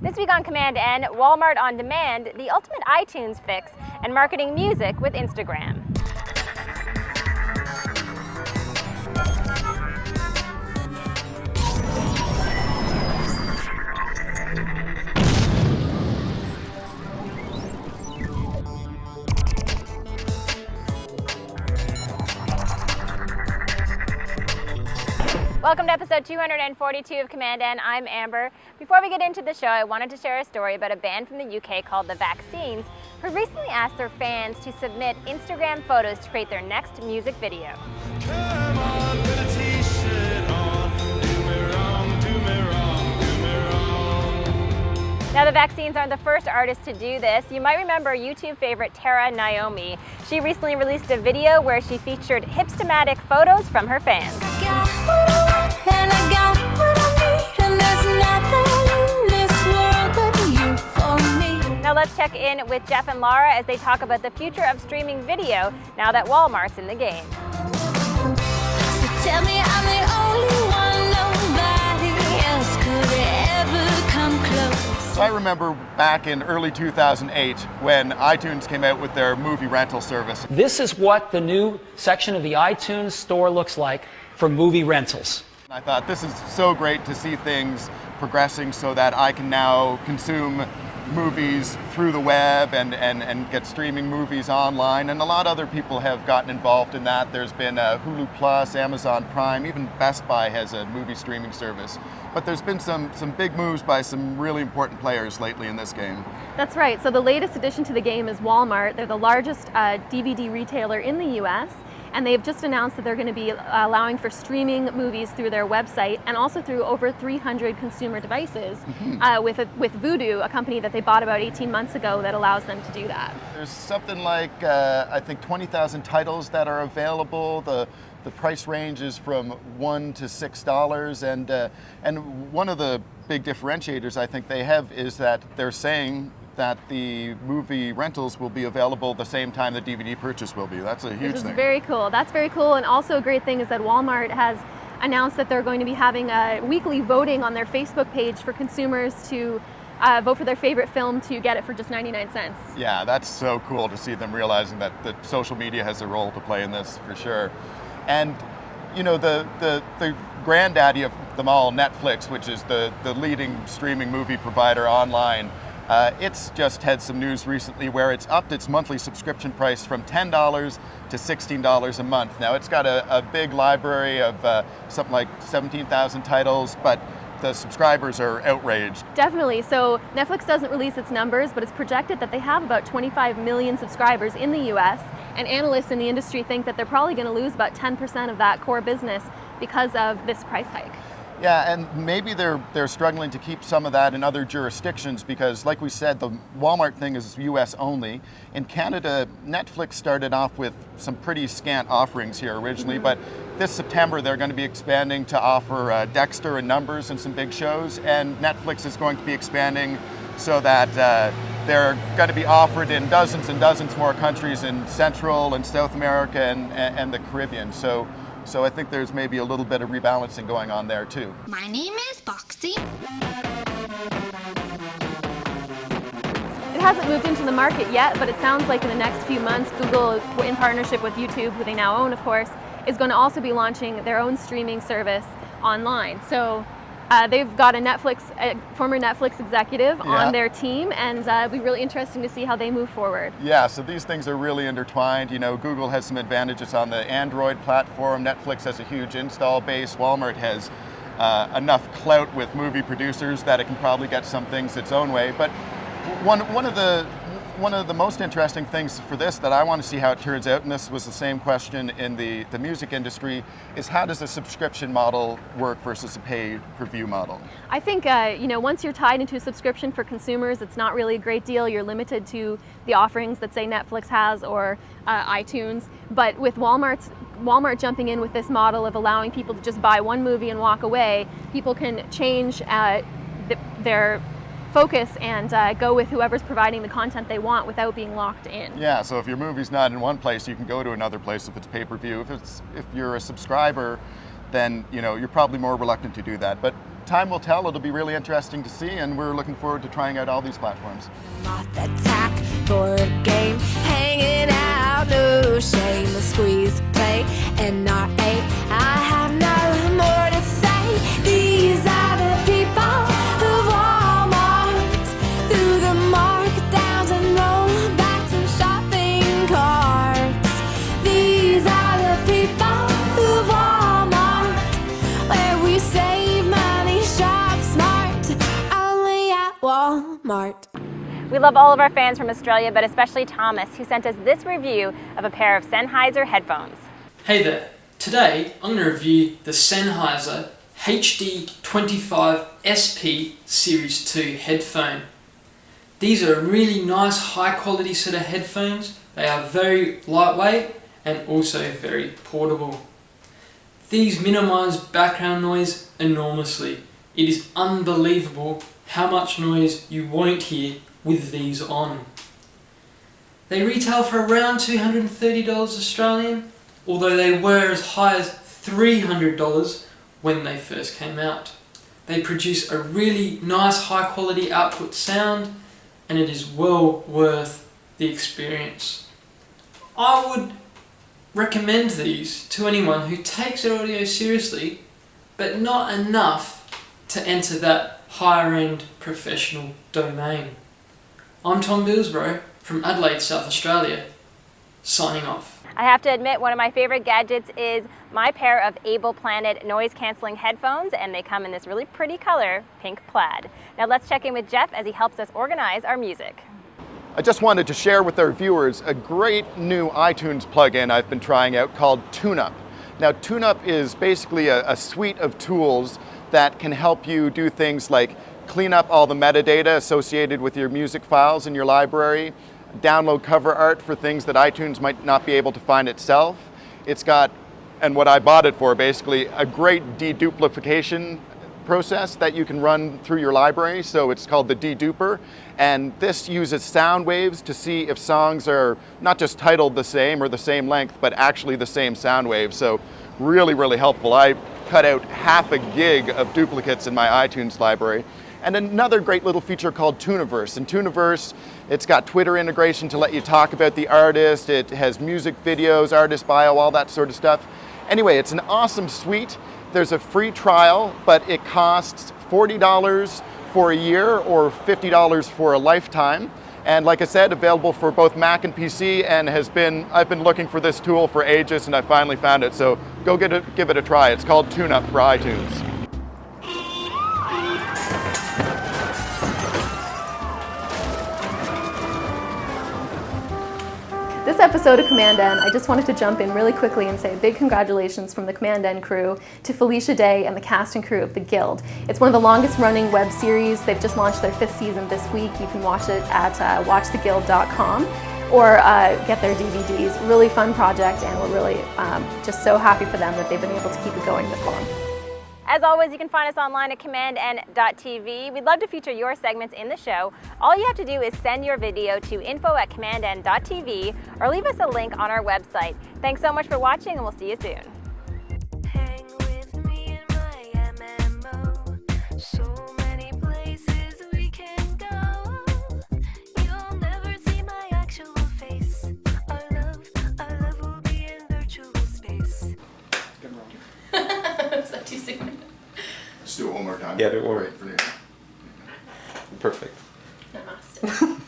This week on commandN, Walmart On Demand, the ultimate iTunes fix, and marketing music with Instagram. Welcome to episode 242 of commandN. I'm Amber. Before we get into the show, I wanted to share a story about a band from the UK called The Vaccines, who recently asked their fans to submit Instagram photos to create their next music video. Come on, put a t-shirt on. Do me wrong, do me wrong, do me wrong. Now, The Vaccines aren't the first artists to do this. You might remember YouTube favorite Terra Naomi. She recently released a video where she featured hipstamatic photos from her fans. Now let's check in with Jeff and Laura as they talk about the future of streaming video now that Walmart's in the game. So tell me I'm the only one, nobody else could ever come close. So I remember back in early 2008 when iTunes came out with their movie rental service. This is what the new section of the iTunes store looks like for movie rentals. I thought this is so great to see things progressing so that I can now consume movies through the web and get streaming movies online, and a lot of other people have gotten involved in that. There's been Hulu Plus, Amazon Prime, even Best Buy has a movie streaming service. But there's been some big moves by some really important players lately in this game. That's right. So the latest addition to the game is Walmart. They're the largest DVD retailer in the US, and they've just announced that they're going to be allowing for streaming movies through their website and also through over 300 consumer devices with Vudu, a company that they bought about 18 months ago that allows them to do that. There's something like, I think, 20,000 titles that are available. The price range is from $1 to $6, and one of the big differentiators I think they have is that they're saying that the movie rentals will be available the same time the DVD purchase will be. That's a huge thing. Which is very cool. That's very cool. And also a great thing is that Walmart has announced that they're going to be having a weekly voting on their Facebook page for consumers to vote for their favorite film to get it for just 99 cents. Yeah, that's so cool to see them realizing that social media has a role to play in this for sure. And you know, the granddaddy of them all, Netflix, which is the leading streaming movie provider online, it's just had some news recently where it's upped its monthly subscription price from $10 to $16 a month. Now, it's got a big library of something like 17,000 titles, but the subscribers are outraged. Definitely. So Netflix doesn't release its numbers, but it's projected that they have about 25 million subscribers in the US, and analysts in the industry think that they're probably going to lose about 10% of that core business because of this price hike. Yeah, and maybe they're struggling to keep some of that in other jurisdictions because, like we said, the Walmart thing is US only. In Canada, Netflix started off with some pretty scant offerings here originally, but this September they're going to be expanding to offer Dexter and Numbers and some big shows, and Netflix is going to be expanding so that they're going to be offered in dozens and dozens more countries in Central and South America and the Caribbean. So I think there's maybe a little bit of rebalancing going on there too. My name is Foxy. It hasn't moved into the market yet, but it sounds like in the next few months, Google, in partnership with YouTube, who they now own, of course, is going to also be launching their own streaming service online. So they've got a former Netflix executive on their team, and it'll be really interesting to see how they move forward. Yeah, so these things are really intertwined. You know, Google has some advantages on the Android platform. Netflix has a huge install base. Walmart has enough clout with movie producers that it can probably get some things its own way. But one of the most interesting things for this that I want to see how it turns out, and this was the same question in the music industry, is how does a subscription model work versus a pay-per-view model? I think once you're tied into a subscription for consumers, it's not really a great deal. You're limited to the offerings that, say, Netflix has or iTunes. But with Walmart jumping in with this model of allowing people to just buy one movie and walk away, people can change their focus and go with whoever's providing the content they want without being locked in. Yeah, so if your movie's not in one place, you can go to another place if it's pay-per-view. If you're a subscriber, then you're probably more reluctant to do that. But time will tell. It'll be really interesting to see, and we're looking forward to trying out all these platforms. Moth attack, board game, hanging out, no shame, the squeeze play, NRA. I have no more to say. These are the people who Walmart through the markdowns and rollbacks and shopping carts. These are the people who Walmart, where we save money, shop smart, only at Walmart. We love all of our fans from Australia, but especially Thomas, who sent us this review of a pair of Sennheiser headphones. Hey there, today I'm going to review the Sennheiser HD25 SP Series 2 headphone. These are a really nice high quality set of headphones. They are very lightweight and also very portable. These minimise background noise enormously. It is unbelievable how much noise you won't hear with these on. They retail for around $230 Australian, although they were as high as $300 when they first came out. They produce a really nice high quality output sound, and it is well worth the experience. I would recommend these to anyone who takes their audio seriously, but not enough to enter that higher end professional domain. I'm Tom Billsborough from Adelaide, South Australia, signing off. I have to admit, one of my favorite gadgets is my pair of Able Planet noise cancelling headphones, and they come in this really pretty color, pink plaid. Now let's check in with Jeff as he helps us organize our music. I just wanted to share with our viewers a great new iTunes plugin I've been trying out called TuneUp. Now, TuneUp is basically a suite of tools that can help you do things like clean up all the metadata associated with your music files in your library, download cover art for things that iTunes might not be able to find itself. It's got, and what I bought it for, basically a great deduplication process that you can run through your library. So it's called the deduper, and this uses sound waves to see if songs are not just titled the same or the same length, but actually the same sound wave. So really, really helpful. I cut out half a gig of duplicates in my iTunes library. And another great little feature called Tuniverse. In Tuniverse, it's got Twitter integration to let you talk about the artist. It has music videos, artist bio, all that sort of stuff. Anyway, it's an awesome suite. There's a free trial, but it costs $40 for a year or $50 for a lifetime. And like I said, available for both Mac and PC, and I've been looking for this tool for ages, and I finally found it. So go give it a try. It's called TuneUp for iTunes. This episode of commandN, I just wanted to jump in really quickly and say a big congratulations from the commandN crew to Felicia Day and the cast and crew of The Guild. It's one of the longest running web series. They've just launched their 5th season this week. You can watch it at watchtheguild.com or get their DVDs. Really fun project, and we're really just so happy for them that they've been able to keep it going this long. As always, you can find us online at commandN.tv. We'd love to feature your segments in the show. All you have to do is send your video to info@commandN.tv or leave us a link on our website. Thanks so much for watching, and we'll see you soon. Hang with me in my MMO. So many places we can go. You'll never see my actual face. Our love will be in virtual space. Was that too soon? Let's do it one more time. Yeah, do it one more. Right, for you. Perfect. Namaste.